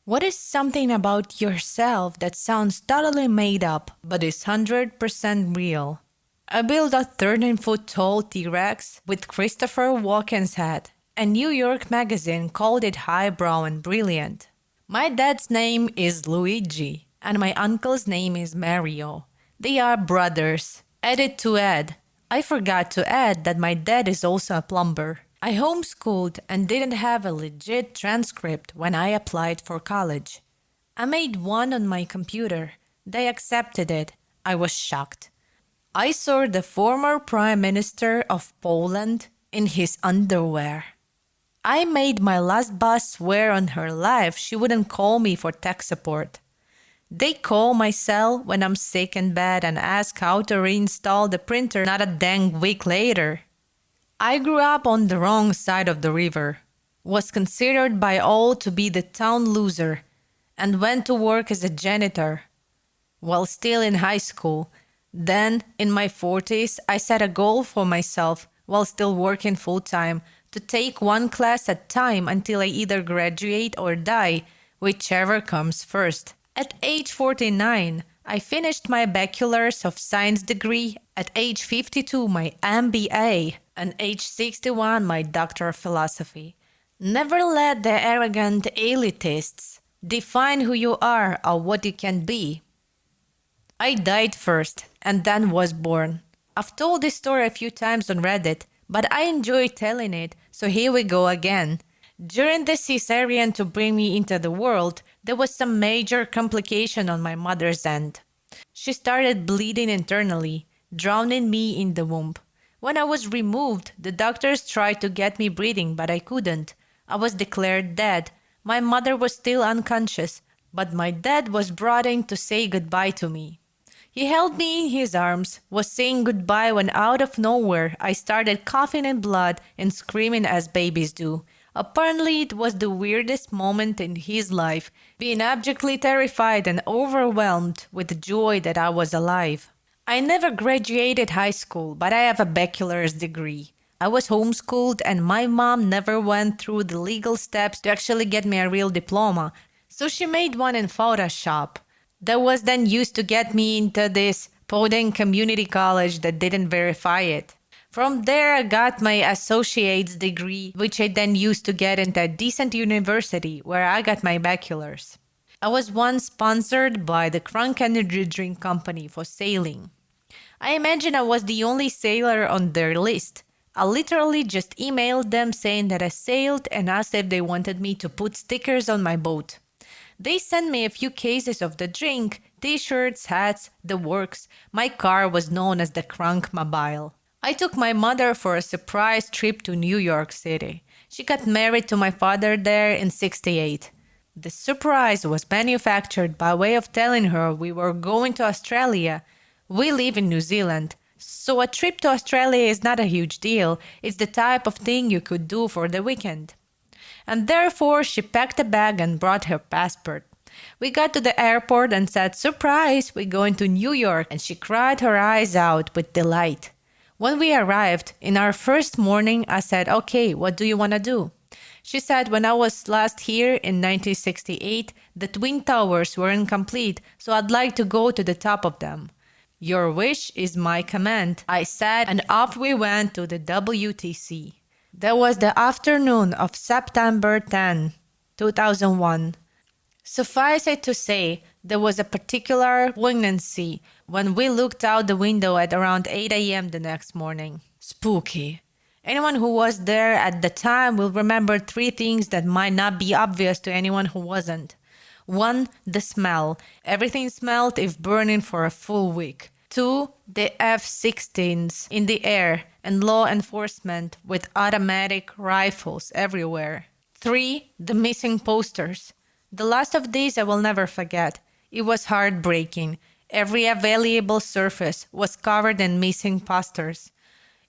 What is something about yourself that sounds totally made up but is 100% real? I built a 13-foot tall T-Rex with Christopher Walken's head, and New York Magazine called it highbrow and brilliant. My dad's name is Luigi, and my uncle's name is Mario. They are brothers. Added to Ed. I forgot to add that my dad is also a plumber. I homeschooled and didn't have a legit transcript when I applied for college. I made one on my computer. They accepted it. I was shocked. I saw the former Prime Minister of Poland in his underwear. I made my last boss swear on her life she wouldn't call me for tech support. They call my cell when I'm sick and bad and ask how to reinstall the printer not a dang week later. I grew up on the wrong side of the river, was considered by all to be the town loser, and went to work as a janitor while still in high school. Then, in my 40s, I set a goal for myself while still working full-time to take one class at a time until I either graduate or die, whichever comes first. At age 49, I finished my Bachelor's of Science degree, at age 52 my MBA, and age 61 my Doctor of Philosophy. Never let the arrogant elitists define who you are or what you can be. I died first and then was born. I've told this story a few times on Reddit, but I enjoy telling it, so here we go again. During the cesarean to bring me into the world, there was some major complication on my mother's end. She started bleeding internally, drowning me in the womb. When I was removed, the doctors tried to get me breathing, but I couldn't. I was declared dead. My mother was still unconscious, but my dad was brought in to say goodbye to me. He held me in his arms, was saying goodbye when out of nowhere I started coughing in blood and screaming as babies do. Apparently it was the weirdest moment in his life, being abjectly terrified and overwhelmed with joy that I was alive. I never graduated high school, but I have a bachelor's degree. I was homeschooled and my mom never went through the legal steps to actually get me a real diploma, so she made one in Photoshop. That was then used to get me into this podunk community college that didn't verify it. From there, I got my associate's degree, which I then used to get into a decent university where I got my bachelor's. I was once sponsored by the Crunk Energy Drink Company for sailing. I imagine I was the only sailor on their list. I literally just emailed them saying that I sailed and asked if they wanted me to put stickers on my boat. They sent me a few cases of the drink, t-shirts, hats, the works. My car was known as the Crunk Mobile. I took my mother for a surprise trip to New York City. She got married to my father there in '68. The surprise was manufactured by way of telling her we were going to Australia. We live in New Zealand, so a trip to Australia is not a huge deal. It's the type of thing you could do for the weekend. And therefore she packed a bag and brought her passport. We got to the airport and said, "Surprise, we're going to New York," and she cried her eyes out with delight. When we arrived, in our first morning, I said, "Okay, what do you want to do?" She said, "When I was last here in 1968, the Twin Towers were incomplete, so I'd like to go to the top of them." "Your wish is my command," I said, and off we went to the WTC. That was the afternoon of September 10, 2001. Suffice it to say, there was a particular poignancy when we looked out the window at around 8 a.m. the next morning. Spooky. Anyone who was there at the time will remember three things that might not be obvious to anyone who wasn't. 1. The smell. Everything smelled if burning for a full week. 2. The F-16s in the air and law enforcement with automatic rifles everywhere. 3. The missing posters. The last of these I will never forget. It was heartbreaking. Every available surface was covered in missing posters.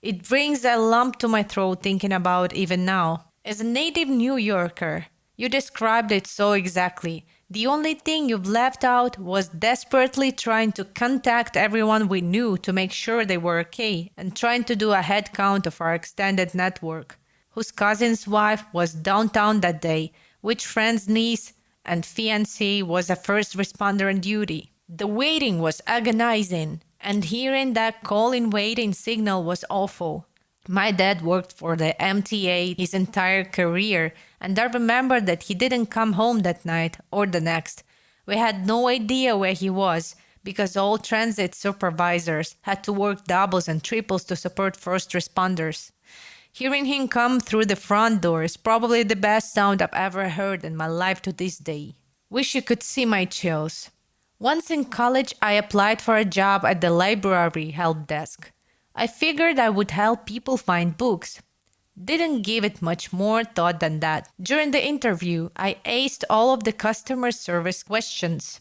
It brings a lump to my throat thinking about even now. As a native New Yorker, you described it so exactly. The only thing you've left out was desperately trying to contact everyone we knew to make sure they were okay, and trying to do a head count of our extended network, whose cousin's wife was downtown that day, which friend's niece and fiancé was a first responder on duty. The waiting was agonizing, and hearing that call in waiting signal was awful. My dad worked for the MTA his entire career, and I remember that he didn't come home that night or the next. We had no idea where he was because all transit supervisors had to work doubles and triples to support first responders. Hearing him come through the front door is probably the best sound I've ever heard in my life to this day. Wish you could see my chills. Once in college, I applied for a job at the library help desk. I figured I would help people find books. Didn't give it much more thought than that. During the interview, I aced all of the customer service questions.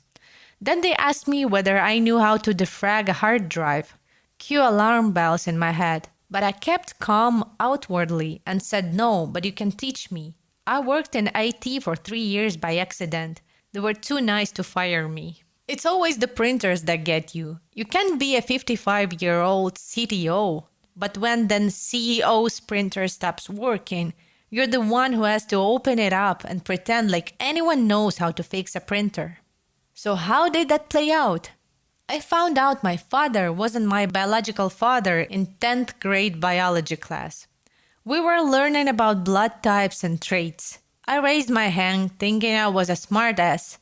Then they asked me whether I knew how to defrag a hard drive. Cue alarm bells in my head. But I kept calm outwardly and said no, but you can teach me. I worked in IT for 3 years by accident. They were too nice to fire me. It's always the printers that get you. You can be a 55-year-old CTO, but when the CEO's printer stops working, you're the one who has to open it up and pretend like anyone knows how to fix a printer. So how did that play out? I found out my father wasn't my biological father in 10th grade biology class. We were learning about blood types and traits. I raised my hand thinking I was a smartass.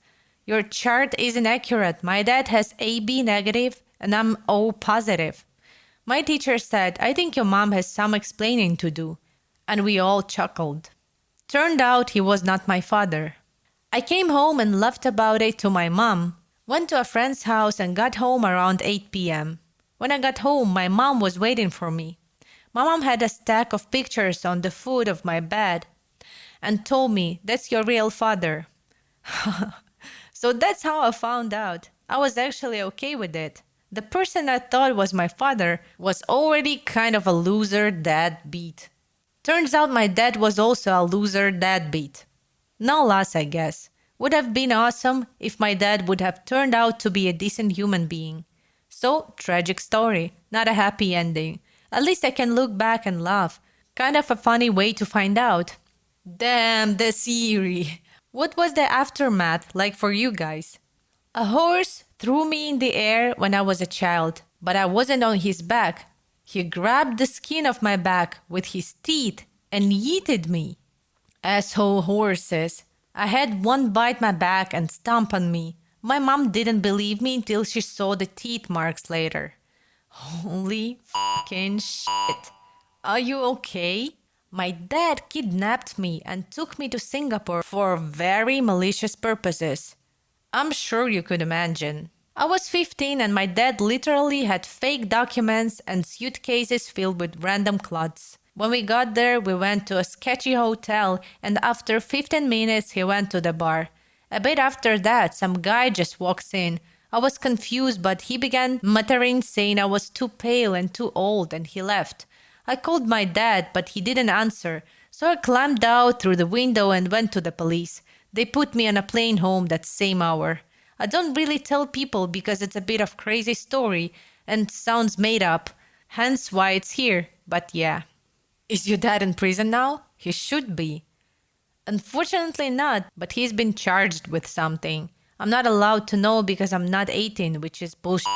Your chart isn't accurate. My dad has AB negative and I'm O positive. My teacher said, I think your mom has some explaining to do. And we all chuckled. Turned out he was not my father. I came home and laughed about it to my mom. Went to a friend's house and got home around 8 p.m. When I got home, my mom was waiting for me. My mom had a stack of pictures on the foot of my bed and told me, that's your real father. So that's how I found out. I was actually okay with it. The person I thought was my father was already kind of a loser deadbeat. Turns out my dad was also a loser deadbeat. No loss, I guess. Would have been awesome if my dad would have turned out to be a decent human being. So, tragic story, not a happy ending. At least I can look back and laugh. Kind of a funny way to find out. Damn, the Siri. What was the aftermath like for you guys? A horse threw me in the air when I was a child, but I wasn't on his back. He grabbed the skin of my back with his teeth and yeeted me. Asshole horses. I had one bite my back and stomp on me. My mom didn't believe me until she saw the teeth marks later. Holy fucking shit. Are you okay? My dad kidnapped me and took me to Singapore for very malicious purposes. I'm sure you could imagine. I was 15 and my dad literally had fake documents and suitcases filled with random clothes. When we got there, we went to a sketchy hotel, and after 15 minutes, he went to the bar. A bit after that, some guy just walks in. I was confused, but he began muttering, saying I was too pale and too old, and he left. I called my dad, but he didn't answer, so I climbed out through the window and went to the police. They put me on a plane home that same hour. I don't really tell people because it's a bit of crazy story and sounds made up, hence why it's here, but yeah. Is your dad in prison now? He should be. Unfortunately not, but he's been charged with something. I'm not allowed to know because I'm not 18, which is bullshit.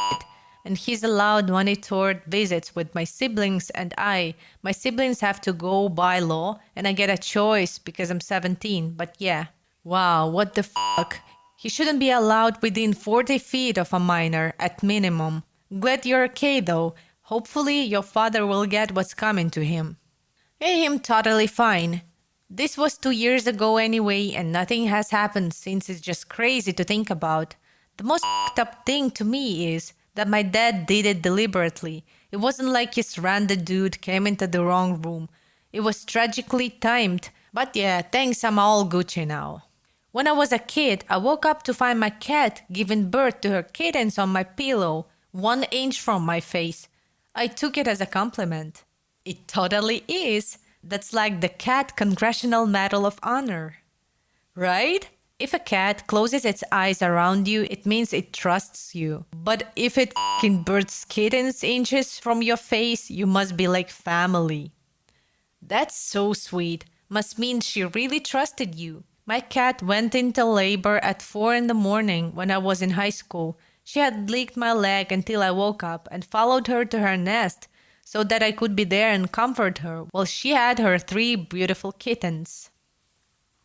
And he's allowed monitored visits with my siblings and I. My siblings have to go by law, and I get a choice because I'm 17, but yeah. Wow, what the fuck? He shouldn't be allowed within 40 feet of a minor, at minimum. Glad you're okay though. Hopefully your father will get what's coming to him. I'm totally fine. This was 2 years ago anyway, and nothing has happened since. It's just crazy to think about. The most fucked up thing to me is that my dad did it deliberately. It wasn't like his random dude came into the wrong room. It was tragically timed. But yeah, thanks, I'm all Gucci now. When I was a kid, I woke up to find my cat giving birth to her kittens on my pillow, 1 inch from my face. I took it as a compliment. It totally is. That's like the cat Congressional Medal of Honor. Right? If a cat closes its eyes around you, it means it trusts you. But if it f***ing births kittens inches from your face, you must be like family. That's so sweet. Must mean she really trusted you. My cat went into labor at 4 in the morning when I was in high school. She had licked my leg until I woke up and followed her to her nest so that I could be there and comfort her while she had her 3 beautiful kittens.